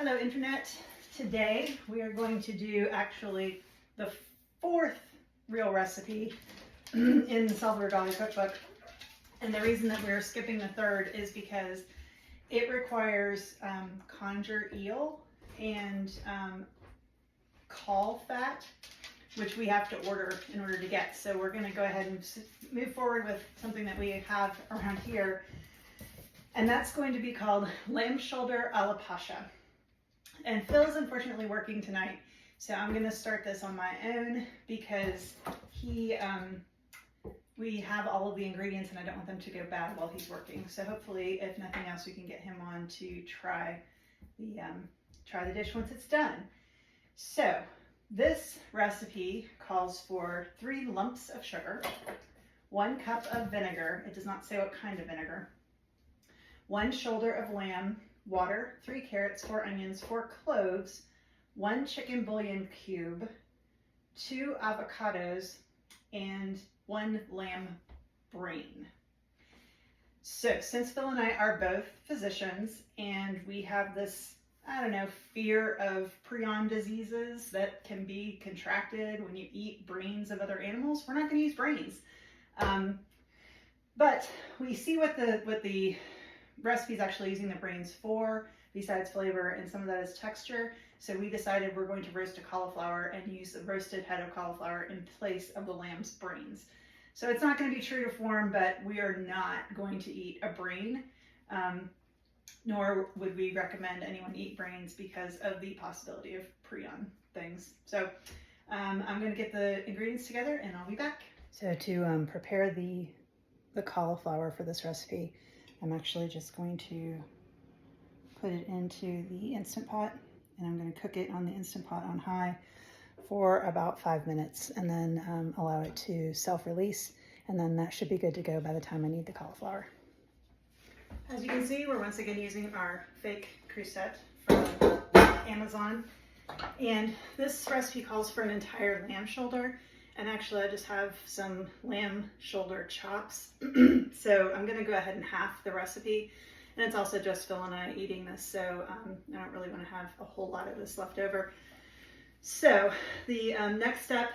Hello Internet. Today we are going to do actually the fourth real recipe in the Salvador Dali cookbook. And the reason that we're skipping the third is because it requires conger eel and caul fat, which we have to order in order to get. So we're going to go ahead and move forward with something that we have around here. And that's going to be called lamb shoulder a la pasha. And Phil is unfortunately working tonight, so I'm going to start this on my own because we have all of the ingredients and I don't want them to go bad while he's working. So hopefully, if nothing else, we can get him on to try the dish once it's done. So this recipe calls for 3 lumps of sugar, 1 cup of vinegar. It does not say what kind of vinegar. 1 shoulder of lamb, water, 3 carrots, 4 onions, 4 cloves, 1 chicken bouillon cube, 2 avocados, and 1 lamb brain. So since Phil and I are both physicians and we have this, fear of prion diseases that can be contracted when you eat brains of other animals, we're not going to use brains. But we see what the recipe is actually using the brains for, besides flavor, and some of that is texture. So we decided we're going to roast a cauliflower and use the roasted head of cauliflower in place of the lamb's brains. So it's not going to be true to form, but we are not going to eat a brain, nor would we recommend anyone eat brains because of the possibility of prion things. So I'm going to get the ingredients together and I'll be back. So to prepare the cauliflower for this recipe, I'm actually just going to put it into the Instant Pot, and I'm going to cook it on the Instant Pot on high for about 5 minutes, and then allow it to self-release, and then that should be good to go by the time I need the cauliflower. As you can see, we're once again using our fake crusette from Amazon, and this recipe calls for an entire lamb shoulder. And actually I just have some lamb shoulder chops. So I'm gonna go ahead and half the recipe. And it's also just Phil and I eating this, so I don't really wanna have a whole lot of this left over. So the next step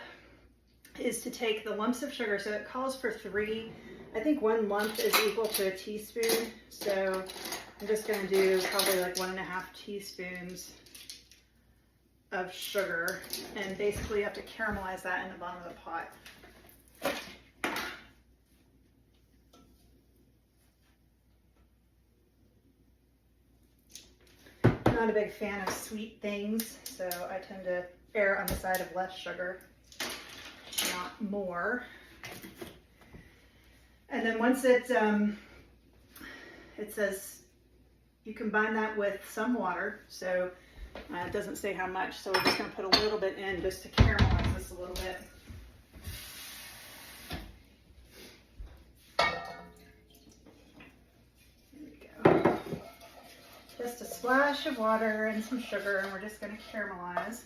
is to take the lumps of sugar. So it calls for 3. I think 1 lump is equal to a teaspoon. So I'm just gonna do probably like 1.5 teaspoons of sugar, and basically you have to caramelize that in the bottom of the pot. I'm not a big fan of sweet things, so I tend to err on the side of less sugar, not more. And then once it says you combine that with some water, so it doesn't say how much, so we're just going to put a little bit in just to caramelize this a little bit. There we go. Just a splash of water and some sugar, and we're just going to caramelize.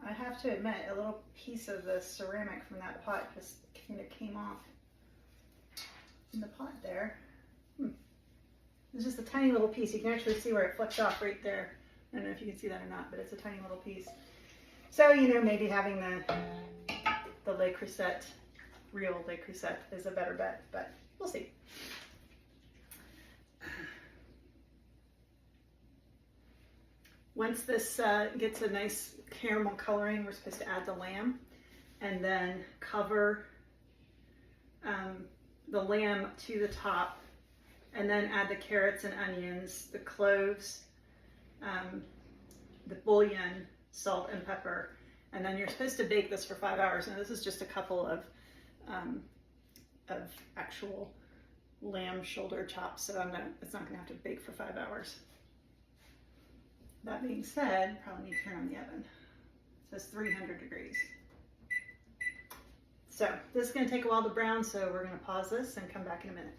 I have to admit, a little piece of the ceramic from that pot just kind of came off in the pot there. It's just a tiny little piece. You can actually see where it flicked off right there. I don't know if you can see that or not, but it's a tiny little piece. So, maybe having the Le Creuset, real Le Creuset, is a better bet, but we'll see. Once this gets a nice caramel coloring, we're supposed to add the lamb and then cover the lamb to the top, and then add the carrots and onions, the cloves, the bouillon, salt, and pepper. And then you're supposed to bake this for 5 hours. Now this is just a couple of actual lamb shoulder chops, so it's not gonna have to bake for 5 hours. That being said, probably need to turn on the oven. It says 300 degrees. So this is gonna take a while to brown, so we're gonna pause this and come back in a minute.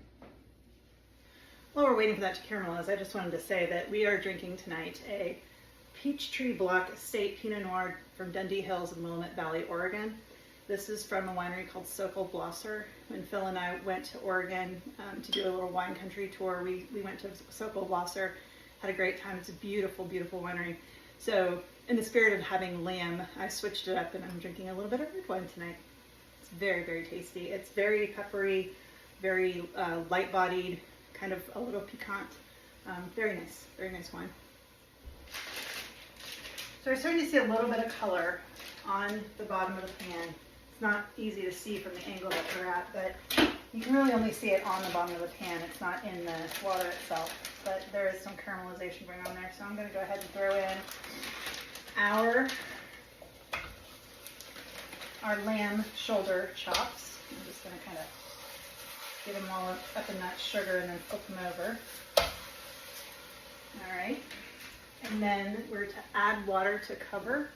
While we're waiting for that to caramelize, I just wanted to say that we are drinking tonight a Peachtree Block Estate Pinot Noir from Dundee Hills in Willamette Valley, Oregon. This is from a winery called Sokol Blosser. When Phil and I went to Oregon to do a little wine country tour, we went to Sokol Blosser Had a great time. It's a beautiful, beautiful winery. So in the spirit of having lamb, I switched it up and I'm drinking a little bit of red wine tonight. It's very, very tasty. It's very peppery, very light-bodied, kind of a little piquant. Very nice wine. So we're starting to see a little bit of color on the bottom of the pan. It's not easy to see from the angle that we're at, but you can really only see it on the bottom of the pan. It's not in the water itself, but there is some caramelization going on there. So I'm going to go ahead and throw in our lamb shoulder chops. I'm just going to kind of get them all up in that sugar and then flip them over. All right. And then we're to add water to cover.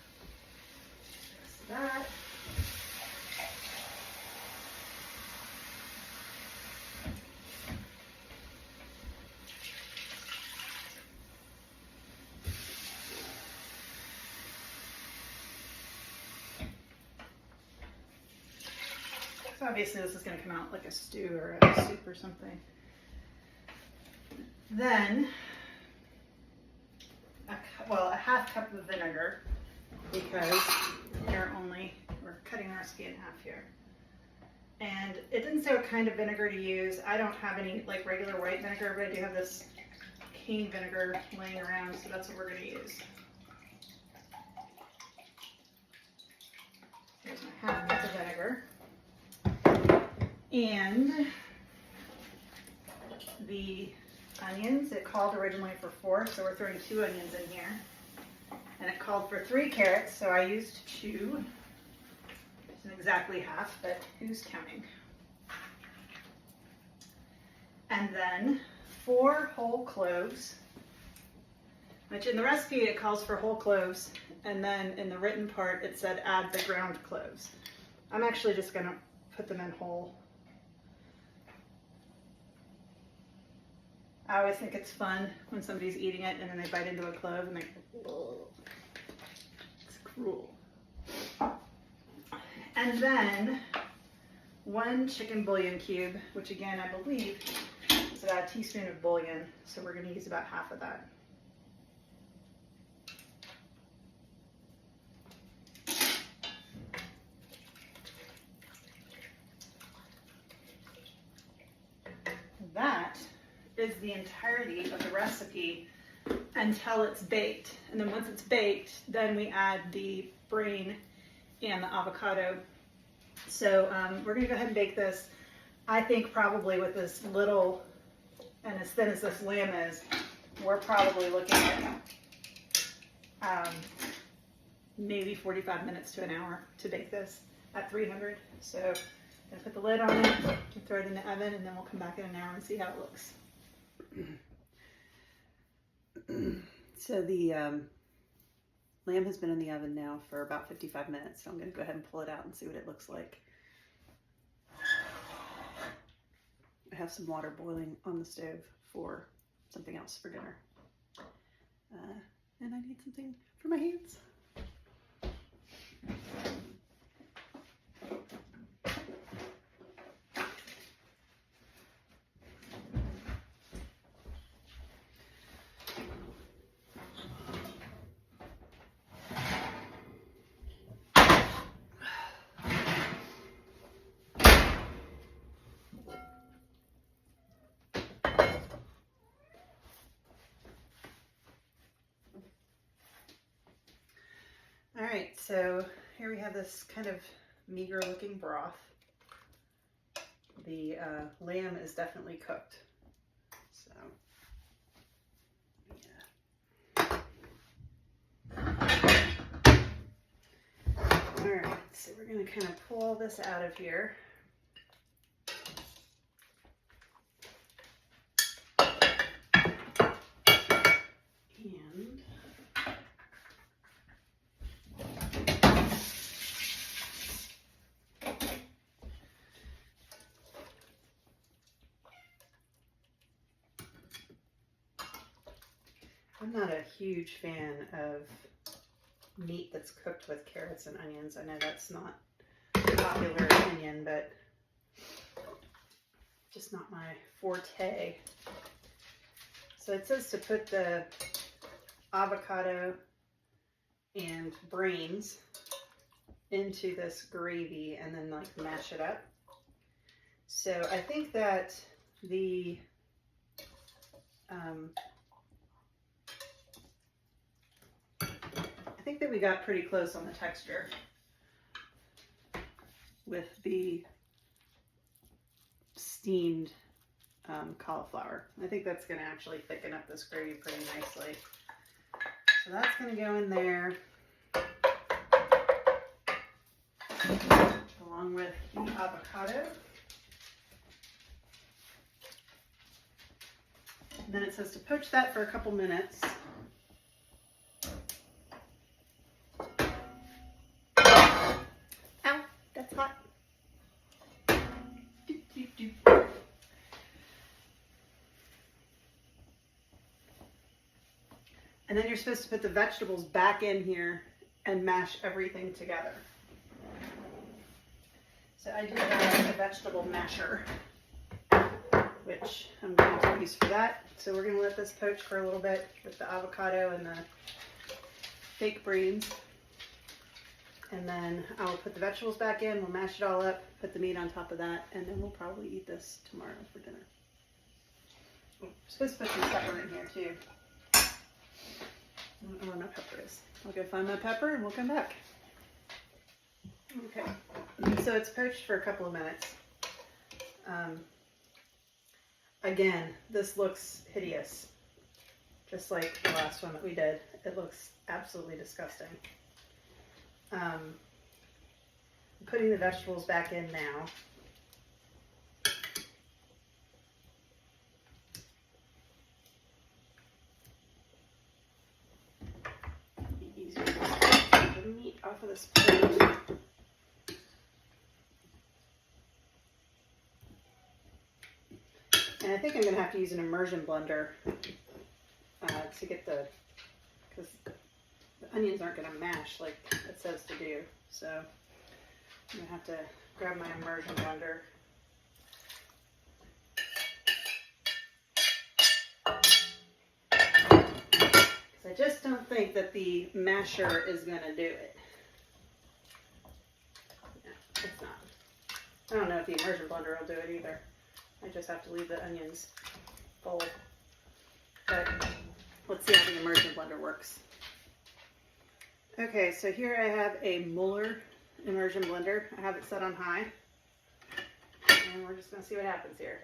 Just that. So obviously this is going to come out like a stew or a soup or something. Then a half cup of vinegar, because we're cutting the recipe in half here. And it didn't say what kind of vinegar to use. I don't have any like regular white vinegar, but I do have this cane vinegar laying around, so that's what we're going to use. Here's my half cup of vinegar. And the onions, it called originally for 4, so we're throwing 2 onions in here. And it called for 3 carrots, so I used 2. It's exactly half, but who's counting? And then 4 whole cloves, which in the recipe it calls for whole cloves, and then in the written part it said add the ground cloves. I'm actually just going to put them in whole. I always think it's fun when somebody's eating it and then they bite into a clove and they, ugh, it's cruel. And then 1 chicken bouillon cube, which again I believe is about a teaspoon of bouillon, so we're going to use about half of that. That is the entirety of the recipe until it's baked. And then once it's baked, then we add the brain and the avocado. So we're gonna go ahead and bake this. I think probably with this little and as thin as this lamb is, we're probably looking at maybe 45 minutes to an hour to bake this at 300. So I'm gonna put the lid on it and throw it in the oven, and then we'll come back in an hour and see how it looks. So the lamb has been in the oven now for about 55 minutes, so I'm going to go ahead and pull it out and see what it looks like. I have some water boiling on the stove for something else for dinner. And I need something for my hands. All right, so here we have this kind of meager looking broth. The lamb is definitely cooked. So, yeah. All right, so we're gonna kind of pull all this out of here. I'm not a huge fan of meat that's cooked with carrots and onions. I know that's not a popular opinion, but just not my forte. So it says to put the avocado and brains into this gravy and then like mash it up. So I think that the I think that we got pretty close on the texture with the steamed cauliflower. I think that's going to actually thicken up this gravy pretty nicely. So that's going to go in there along with the avocado. And then it says to poach that for a couple minutes. Ow, that's hot. Doop, doop, doop. And then you're supposed to put the vegetables back in here and mash everything together. So I do have a vegetable masher, which I'm going to use for that. So we're going to let this poach for a little bit with the avocado and the fake brains. And then I'll put the vegetables back in, we'll mash it all up, put the meat on top of that, and then we'll probably eat this tomorrow for dinner. Oh, I'm supposed to put some pepper in here too. I don't know where my pepper is. I'll go find my pepper and we'll come back. Okay, so it's poached for a couple of minutes. Again, this looks hideous. Just like the last one that we did. It looks absolutely disgusting. I'm putting the vegetables back in now. It'd be easier to get the meat off of this plate. And I think I'm going to have to use an immersion blender to get because the onions aren't going to mash like it says to do. So I'm going to have to grab my immersion blender. Because I just don't think that the masher is going to do it. No, it's not. I don't know if the immersion blender will do it either. I just have to leave the onions full. But let's see how the immersion blender works. Okay, so here I have a Mueller immersion blender. I have it set on high. And we're just going to see what happens here.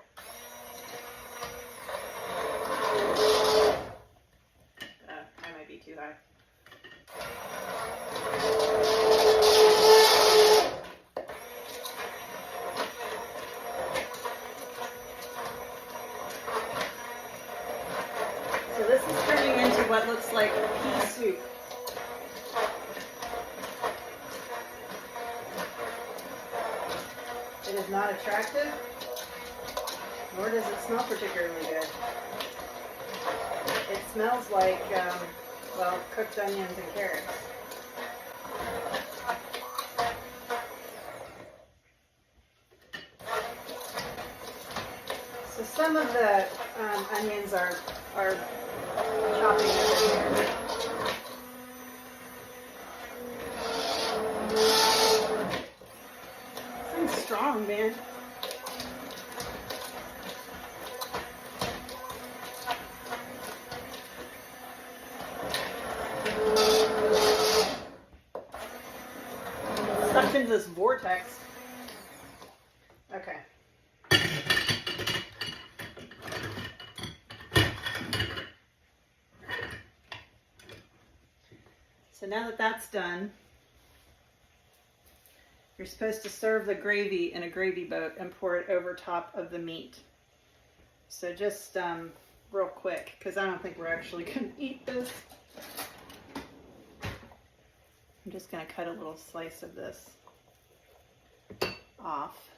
I might be too high. So this is turning into what looks like pea soup. It is not attractive, nor does it smell particularly good. It smells like, well, cooked onions and carrots. So some of the onions are chopping over here. Something's strong, man. Stuck into this vortex. Okay. So now that that's done, you're supposed to serve the gravy in a gravy boat and pour it over top of the meat. So just real quick, because I don't think we're actually going to eat this. I'm just going to cut a little slice of this off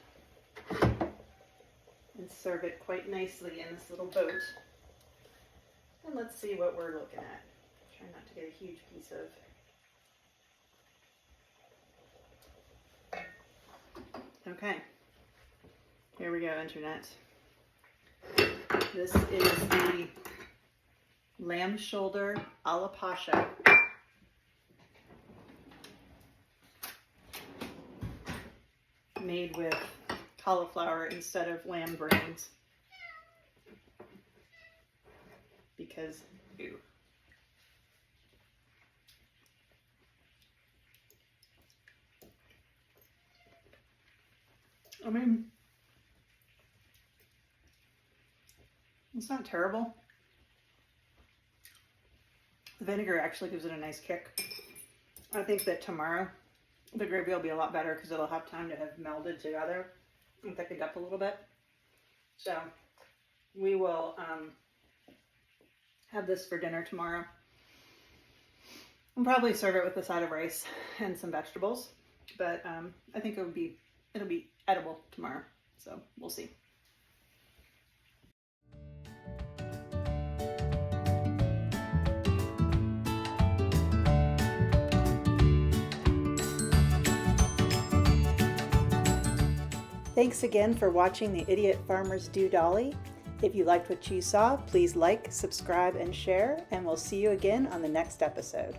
and serve it quite nicely in this little boat. And let's see what we're looking at. Try not to get a huge piece of. Okay, here we go, internet. This is the lamb shoulder a la pasha. Made with cauliflower instead of lamb brains. Because, ew. I mean, it's not terrible. The vinegar actually gives it a nice kick. I think that tomorrow the gravy will be a lot better because it'll have time to have melded together and thickened up a little bit. So we will have this for dinner tomorrow. I'll probably serve it with a side of rice and some vegetables, but I think it'll be edible tomorrow. So we'll see. Thanks again for watching the Idiot Farmers Do Dolly. If you liked what you saw, please like, subscribe, and share, and we'll see you again on the next episode.